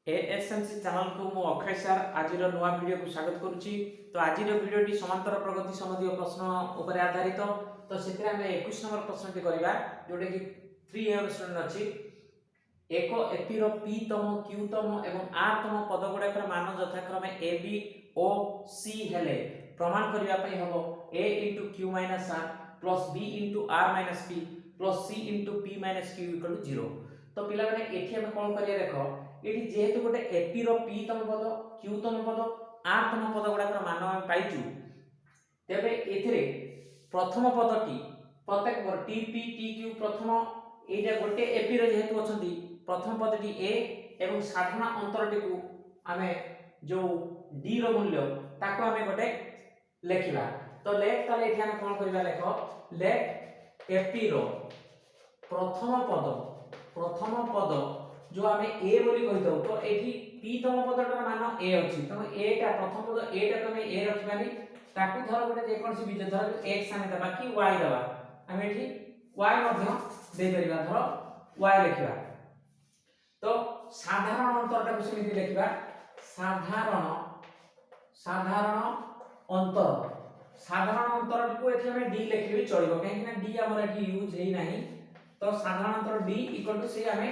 एएसएमसी channel को मु Akshay sir आज नुआ वीडियो को स्वागत करुच्ची। तो आज वीडियोटी समांतर प्रगति संबंधी प्रश्न उपर आधारित। तो से 21 नंबर प्रश्न करवा जोटा कि 3 स्टूडेंट अच्छी एक एपीर पी तम क्यू तम एवं आर तम पद गुड़ाकर मान यथाक्रमे ए बी ओ सी हेले प्रमाण करने हम a into q minus r plus b into r minus p plus c into p minus q equal to 0। तो पिला माने एठी हम कोन करिया देखो एठी जेहेतु गोटे एपी रो पी तम पद क्यू तम पद आर तम पद गुड़ाकर मान हम पाइचु तेबे एथिरे प्रथम पदटी प्रत्येक टी पी टी क्यू प्रथम एटा गोटे एपी रो जेहेतु अछंती प्रथम पदटी ए एवं साधारण अंतरटी को आमे जो डी रो मूल्य ताको आमे गोटे लेखिबा। तो लेट ताले एठी हम कोन करबा लेखो लेट एपी रो प्रथम पद जो आमे ए बोली कहि दउ। तो एठी पी तम पदटर मान ए अछि तो ए टा प्रथम पद ए टा तमे ए रखबानी ताकू धर गोटे जे कोन सी बीज धर x आने दबा कि y दबा आमे एठी y मध्य दे परिबा धर y लिखिबा। तो साधारण अंतरटा को समिति लिखिबा साधारण अंतर को एठी हमें d लिखिबे चलिबो काहे कि d हमर एठी यूज हेई नाही। तो साधारण अंतर d इक्वल टू से हमें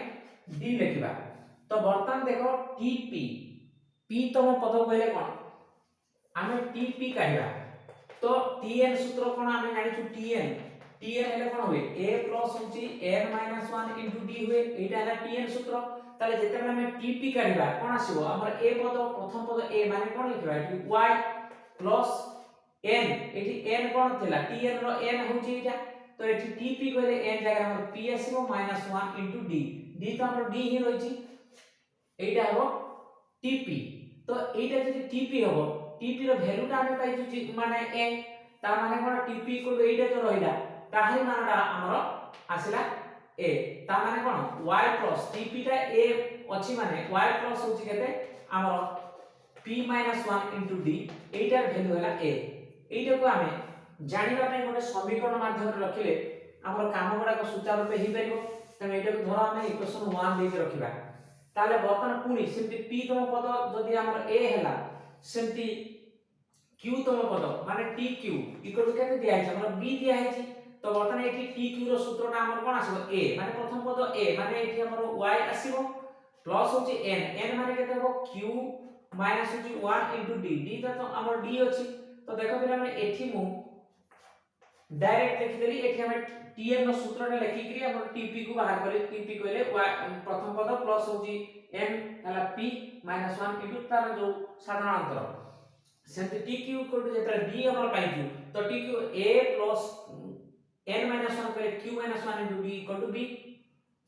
d लिखिबा। तो वर्तमान देखो tp p तम पद कहले कोन आमे tp काढिबा। तो tn सूत्र कोन आमे जानि छु tn हेले कोन होय a प्लस होची n - 1 d होय एटा हला tn सूत्र। ताले जेते हमें tp काढिबा कोन आसीबो हमर a पद प्रथम पद a माने कोन लिखिबा एठी y प्लस n एठी n कोन थिला tn रो n होची एटा। तो एठी tp कहले n जगह हमर p आसीबो -1 d तो हमर d ही रहिची एटा हबो tp। तो एटा जदि tp हबो tp रो वैल्यूटा हम पाइछु माने a ता माने कोन tp इक्वल एटा जो रहिला ताहारी मानटा हमर आसिला a ता माने कोन y प्लस tp टा a अछि माने y प्लस होची केते हमर p - 1 d एटार वैल्यू हला a। एटा को हमें जानिबा पय गोटे समीकरण माध्यम रे रखिले हमर काम गुडा को सुचारू रूपे ही परिबो। तमे एटा को धर हमें इक्वेशन 1 दे के रखिबा ताले बर्तन पुनी सेमति p तम पद जदि हमर a हला सेमति q तम पद माने tq इक्वल टू केते दिया है हमर b दिया है। तो बर्तन एठी tq रो सूत्रटा हमर कोन आसीबो a माने प्रथम पद a माने एठी हमर y आसीबो प्लस होची n माने केते हो q माइनस होची 1 d तो हमर d अछि। तो देखो पिला माने एठी मु डायरेक्ट लिख देली एठी हम tn रो सूत्रटा लिखि करी हम tp को बाहर करी tp कहले प्रथम पद प्लस होची n हला p - 1 तार जो साधारण अंतर सेंति tq इक्वल टू जेता d हमर पाइछु। तो tq a प्लस n - 1 करे q - 1 d equal to b।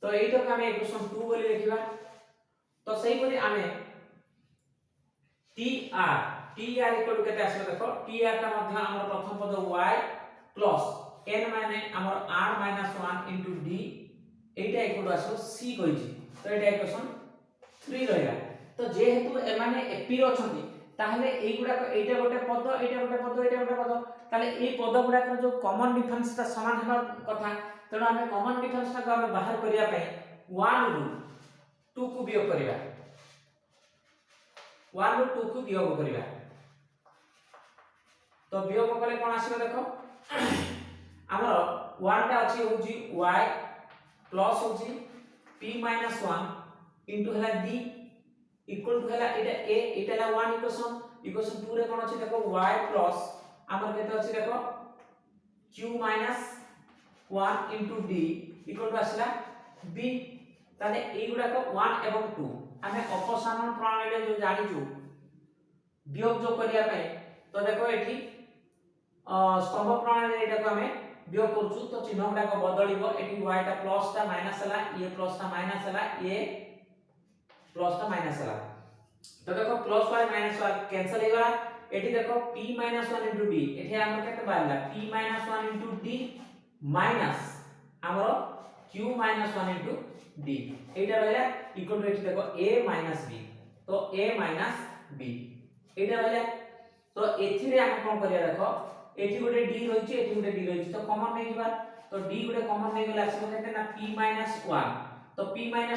तो एइतो का हम इक्वेशन 2 बोली लिखिबा। तो सही बोली आमे tr इक्वल टू केते आसीबो देखो tr ता मध्य हमर प्रथम पद y प्लस n माने हमर r - 1 d Etah equal to आसीबो c कहिछि। तो एटा इक्वेशन 3 रहला। तो जेहेतु ए माने एपी रो छथि ताहले एई गुडा को एटा गोटे पद एटा गोटे पद एटा गोटे पद ताले एई पद गुडा को जो कॉमन डिफरेंस ता समान हेबा कथा। तेनो हमें कॉमन डिफरेंस ता को हमें बाहर करिया पय 1 रु 2 को वियोग करिबा 1 रु 2 को वियोग करिबा। तो वियोग कले कोन आसीबो देखो हमर 1 टा अछि होजी y प्लस होजी p - 1 इनटू हला d इक्वल टू हला एटा a एटा ला 1 इक्वेशन 2 रे कोन अछि देखो y प्लस हमर केते अछि देखो q - 1 d इक्वल टू आसला b। ताले ए गुडा को 1 एवं 2 हमें अपसारण प्रणाली जो जानि छु वियोग जो करिया पय। तो देखो एठी स्तंभ प्रणाली एटा को हमें वियोग करछु। तो चिन्ह गुडा को बदलिबो एठी y टा प्लस टा माइनस हला ए प्लस टा माइनस हला ए प्लस टा माइनस हला। तो देखो plus y minus y cancel हे गला एठी देखो p - 1 d एठी हमर केते बारला p - 1 d माइनस हमर q - 1 d एटा रहला इक्वल टू एठी देखो a - b। तो a - b एटा रहला। तो एथि रे हम कोन करिया देखो एठी गोटे d रहिछि एठी गोटे d रहिछि तो कॉमन नै जिबा। तो d गोटे कॉमन नै गेला आसीबो केते ना p - 1 तो p - 1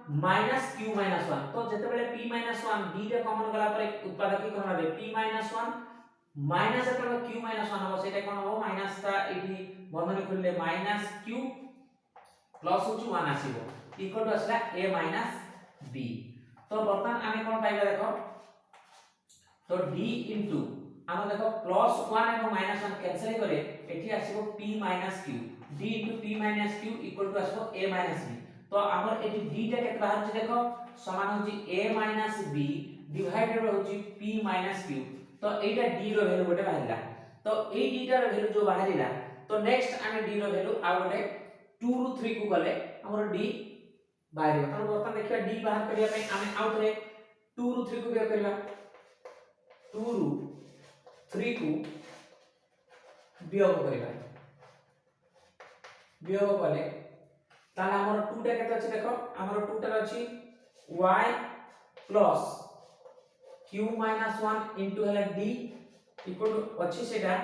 माइनस q माइनस 1 तो जते बेले p माइनस 1 d रे कॉमन गला पर उत्पादकीकरण रे p माइनस 1 माइनस जते q माइनस 1 हो सेटा कोन हो माइनस ता एठी बंधन खुलले माइनस q प्लस होची 1 आसीबो इक्वल टू असला a माइनस b तो बर्तमान आमे कोन पाइबा देखो तो d इनटू हम देखो प्लस 1 एवं माइनस 1 कैंसिल करे एठी आसीबो p minus q d into p minus q equal to आसीबो a माइनस b तो हमर एठी d टा केते बाहर छी देखो समान होची a माइनस b डिवाइडेड होची p माइनस q तो एटा d रो वैल्यू गोटे बाहिरला तो ए d टा रो वैल्यू जो बाहिरला तो नेक्स्ट आमे d रो वैल्यू आ गोटे 2 ରୁ 3 को गले हमर d बाहिर तो बर्तन देखिया d बाहर करिया पे आमे आउट रे 2 ରୁ 3 को बियोग करबा 2 ରୁ 3 को वियोग करबा वियोग कले ताले हमर 2 टा केते अछि देखो हमर 2 टा अछि y plus q minus 1 into हला d इक्वल टू अछि सेटा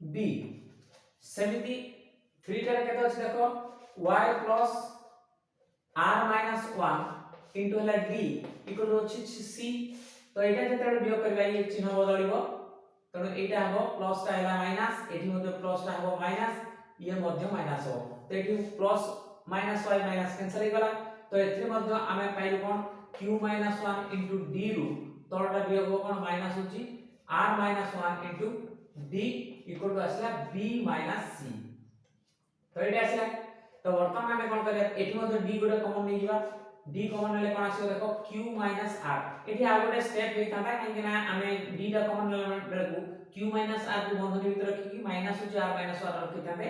b सेमिति 3 टा केते अछि देखो y plus r minus 1 into हला d इक्वल टू अछि c तो एटा जेते वियोग करबा ये चिन्ह बदलिबो तो एटा हबो प्लस ता हला माइनस एठी मध्ये प्लस ता हबो माइनस ये मध्ये माइनस हो तो एठी plus minus y minus cancel हो गला तो एथि मध्ये आमे पाइलु कोन q माइनस 1 इनटू d रु तोरटा वियोग हो कोन माइनस होची r minus 1 into d equal to आसला b माइनस c तो एटा आसला तो वर्तमान आमे कोन करिया एठी मध्ये d गोटे कॉमन नै जिवा d कॉमन लेले कोन आसीबो देखो q माइनस r एठी आ गोटे स्टेप हेता काहे ना आमे d टा कॉमन लेले बेलकू q माइनस r को बंधन भीतर रखी माइनस होची r माइनस 1 रखिताबे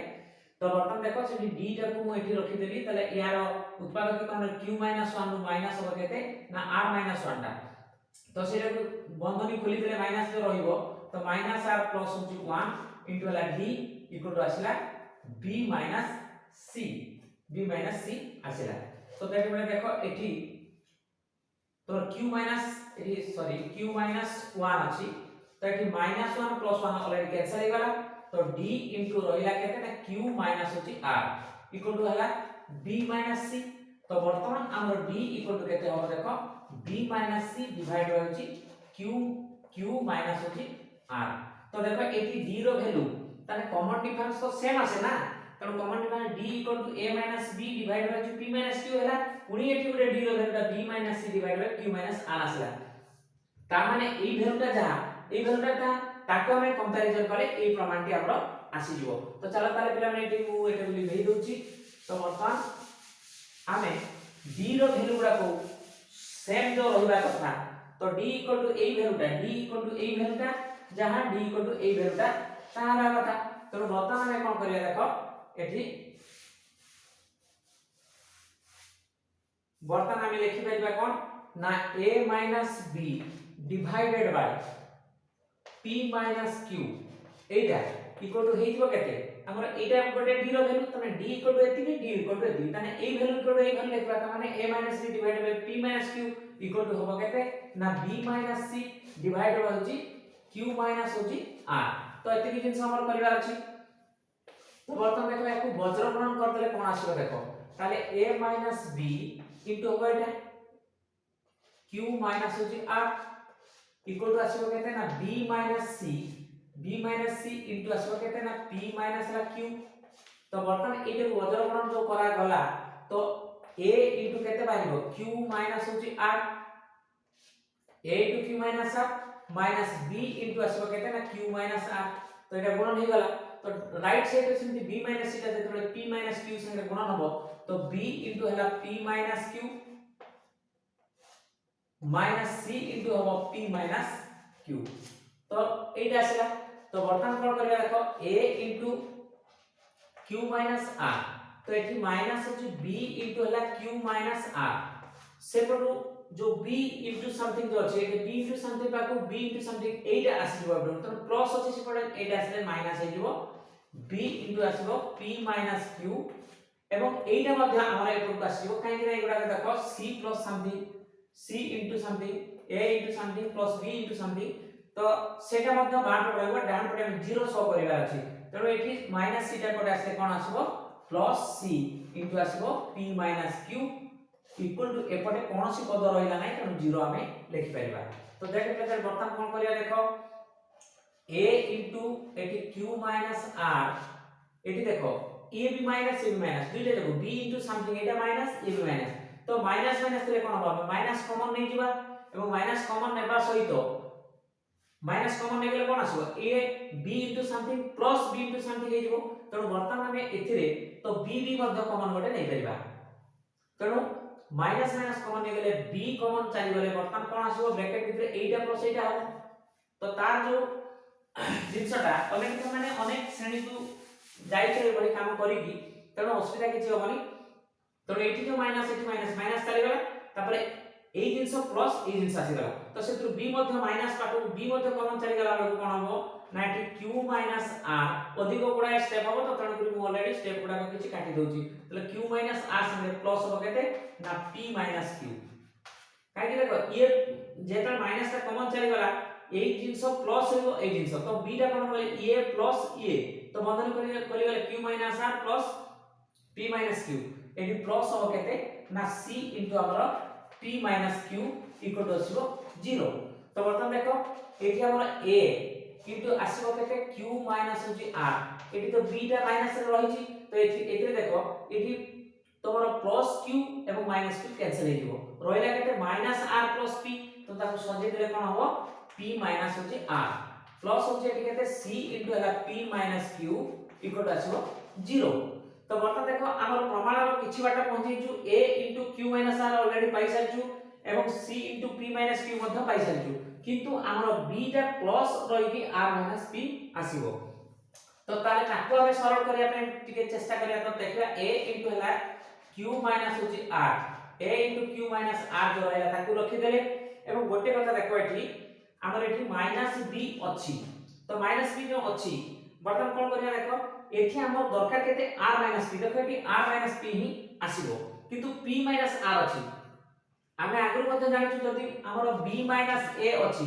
तो बर्तन देखो से d टा को मु एठी रखि देली तले यार उत्पादकीकरण q माइनस 1 नु माइनस हो केते ना r माइनस 1 टा तो सेटा को बंधनी खोली देले माइनस जो रहिबो तो माइनस r प्लस होची 1 इनटू ला d इक्वल टू आसीला b माइनस c आसीला तो देखि बले देखो एठी तो q माइनस एठी सॉरी q माइनस 1 अछि तो एठी माइनस 1 प्लस 1 ऑलरेडी कैंसिल हो गला तो d इनटू रहिला केते ना q माइनस होची r इक्वल टू हला b माइनस c तो वर्तमान हमर d इक्वल टू केते हो देखो b माइनस c डिवाइड होची q माइनस होची r तो देखो एठी d रो वैल्यू ताने कॉमन डिफरेंस तो सेम आसे ना तो common difference d equal to a minus b divide होची p माइनस q हैला पुनी एठी गोटे d रो वैल्यूटा b माइनस c डिवाइड हो q माइनस r आसला ता माने एई वैल्यूटा जा एई वैल्यूटा ताको हम कंपैरिजन करे एई प्रमाणटी हमरो आसी जिवो तो चलो ताले पिला माने एठी मु एटा लिखि दोछि तो वर्तमान आमे d रो वैल्यू गुडा को सेम जो रहबा कथा तो d इक्वल टू एई वैल्यूटा d इक्वल टू एई वैल्यूटा जहां d इक्वल टू एई वैल्यूटा तारा कथा तो वर्तमान में कोन करिया देखो एठी वर्तमान हम लिखि परिबा कोन ना a minus b divided by p minus q एटा इक्वल टू हेइबो केते हमर एटा गोटे d रो वैल्यू तने d इक्वल टू एति d इक्वल टू एति तने ए वैल्यू इक्वल टू ए वैल्यू लिखबा त माने a minus b divided by p minus q equal to होबो केते ना b माइनस c डिवाइडेड होची q माइनस होची r तो एति कि जिंस हमर परिवार अछि तो बर्तन देखो याकू वज्र गुणन कर देले कोन आसीबो देखो ताले a माइनस b इनटू होबो एटा q माइनस होची r इक्वल टू आसीबो केते ना b माइनस c इनटू आसीबो केते ना p माइनस ला q तो बर्तन एटे वज्र गुणन जो करा गला तो a इनटू केते बाहिबो q माइनस होची r a into q minus r minus b into आसीबो केते ना q माइनस r तो एटा गुणन हे गला तो राइट साइड रे सेमति b माइनस c ता जेतले p माइनस q संगे गुणन हबो तो b इनटू हला p minus q minus c into हबो p माइनस q तो एटा आसला तो वर्तमान कोन करिया देखो a into q minus r तो एठी माइनस होची b इनटू हला q माइनस r सेपटू जो b इनटू समथिंग जो अछि एटे b इनटू समथिंग पाकू b इनटू समथिंग एटा आसीबो तो प्लस अछि सेपटे एटा आसले माइनस हे जिवो b इनटू आसीबो p माइनस q एवं एटा मध्ये हमरा एपटू आसीबो काहे कि एगुडा देखो c plus something c into something a into something plus b into something तो सेटा मध्ये बाण रहबो डाउन पटे हम 0 शो करिवार अछि तनो एठी माइनस c टा कोड आसे कोन आसीबो प्लस c इंटू आसीबो p minus q equal to एपटे कोनोसी पद रहिला नै तेनु 0 हमें लिखि परिबा। तो देख पे बर्तन कोन करिया देखो a into eighty q minus r eighty देखो a b माइनस दुइटा देखो b into something Etah minus a b minus तो माइनस माइनस रे कोन होबा माइनस कॉमन नै जिबा एवं माइनस कॉमन नेबा सहित माइनस कॉमन नै गेले कोन आसबो a b into something plus b into something हे जिवो तनो वर्तमान हमें एथिरे तो b b मध्य कॉमन गोटे नै परिबा तनो माइनस माइनस कॉमन नै गेले b कॉमन चली गेले वर्तमान कोन आसबो ब्रैकेट भितरे एटा प्लस एटा हो तो तार जो जिंसटा अनेक माने अनेक श्रेणी को जाइते बड़ी काम करी की तनो असुविधा किछि होबनी तो एठी जो माइनस माइनस चली गला तापरे ए जिंस प्लस ए जिंस आसी गला तो सेतु b मध्य माइनस पाटो b मध्य कॉमन चली गला बेलको कोन हो ना एठी q माइनस r अधिक गुडा स्टेप हो तो तण करी मु ऑलरेडी स्टेप गुडा को किछि काटी दोची तले q माइनस r संगे प्लस हो केते ना p माइनस q काई कि देखो ये जेटा माइनस का कॉमन चली गला ए जिंस प्लस हो ए जिंस तो b टा कोन बोले a प्लस a तो बंधन करी गले q minus r plus p minus q एठी प्लस हो केते ना c इनटू हमर p minus q equal to आसीबो 0 तो बर्तन देखो एठी हमर a किंतु आसीबो केते q माइनस होची r एठी तो b टा माइनस रे रहिची तो एठी देखो एठी तमरो प्लस q एवं माइनस q कैंसिल हे जिवो रहिला केते माइनस r प्लस p तो ताको सजे देले कोन हो p माइनस होची r प्लस होची एठी केते c इनटू हला p minus q equal to आसीबो 0 तो बर्तन देखो हमर प्रमाण रो किछि बाटा पहुंची छु a q minus r already पाई सारछु एवं c p माइनस q मध्य पाई सारछु किंतु हमर b टा प्लस रही कि r माइनस p आसीबो तो ताले ताको हम सरल करिया पे टिके चेष्टा करिया तो देखिबा a हला q माइनस होची r a q minus r जो रहला ताको रखि देले एवं गोटे कथा देखो एठी हमर एठी माइनस b अछि तो माइनस b जो अछि बर्तन कोन करिया देखो एठी हमर दरकार केते r माइनस p देखो एठी r माइनस p ही आसीबो किंतु p माइनस r अछि आमे आगु मते जानिछु जदी हमर b माइनस a अछि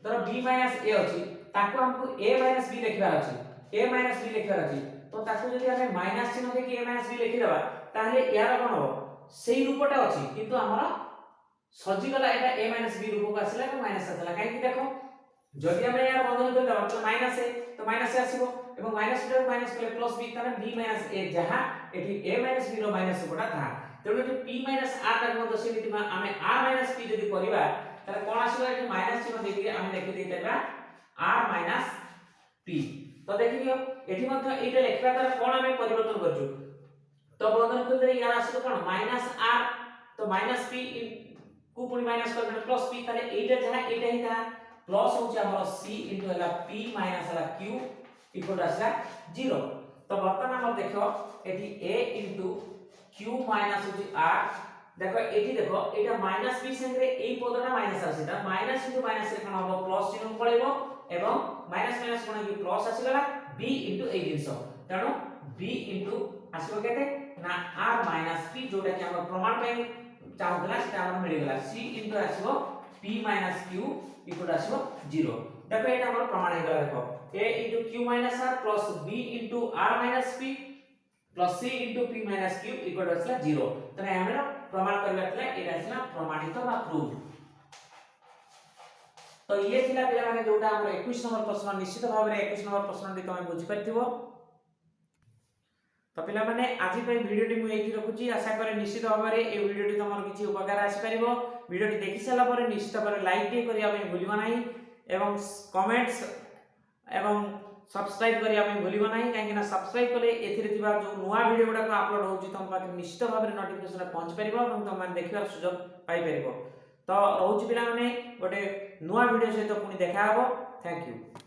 तर b माइनस a अछि ताको हमको a माइनस b लिखबार अछि a माइनस b लिखबार अछि तो ताको जदी हमें माइनस चिन्ह देके a माइनस b लिखि देबा ताहले यार कोन हो सेही रूपटा अछि किंतु हमर सजी गला एटा a माइनस b रूप को आसीला तो माइनस आतला काहे कि देखो जदी हमें यार बदल कर देबा तो माइनस a तो माइनस आसीबो एवं माइनस टा माइनस कले प्लस b ताने b माइनस a जहां एठी a माइनस b रो माइनस कोटा था तेणु एठी p माइनस r टा को दसे नीति आमे r माइनस p जदी करिबा ताले कोन आसीबा एठी माइनस चिन्ह देके आमे लिखि देइ तबा r माइनस p तो देखियो एठी मध्य एटा लिखबा तार कोन आमे परिवर्तन करछु तो बंधन कर दे यार आसीबो कोन माइनस r तो माइनस p को पुनी माइनस कर प्लस p ताले एटा जहां एटा ही था प्लस होची हमर c इनटू हला p माइनस हला q इक्वल टू आसला 0 तो वर्तमान हम देखो एठी a इनटू q माइनस होची r देखो एठी देखो एटा माइनस b संगे एई पदटा माइनस आसीता माइनस इनटू माइनस रे कोन हो प्लस चिन्ह पळेबो एवं माइनस माइनस कोन कि प्लस आसीगला b इनटू a जिंस तणो b इनटू आसीबो केते ना r माइनस p जोटा कि हम प्रमाण पे चाहुतला सेटा हम मिल गेला c इनटू आसीबो p minus q equal to आसीबो 0 देखो एटा हमर प्रमाण हे गला देखो a into q minus r plus b into r minus p plus c into p minus q equal to असला 0 तने हमरा प्रमाण करबा तले एटा असला प्रमाणित बा प्रूव तो ये थिला पिला माने जोटा हमर 21 नंबर प्रश्न निश्चित भाव रे 21 नंबर प्रश्न दी तमे बुझि परथिबो तो पिला माने आजि पे वीडियो टी मु एठी रखुची आशा करे निश्चित भाव रे ए वीडियो टी तमर किछि उपकार आसी परिबो वीडियो टी देखि सला परे निश्चित भाव रे लाइक टी करिया पे भूलिबा नाही एवं कमेंट्स एवं सब्सक्राइब करिया पे भूलिबा नाही काहे ना सब्सक्राइब कले एथिरे थिबा जो नुवा वीडियो गुडा को अपलोड होउची तम पाके निश्चित भाव रे नोटिफिकेशन पहुंच परिबो एवं तम माने देखिबार सुযোগ पाई परिबो तो रहउची पिला माने गोटे नुवा वीडियो सहित पुनी देखा हबो थैंक यू।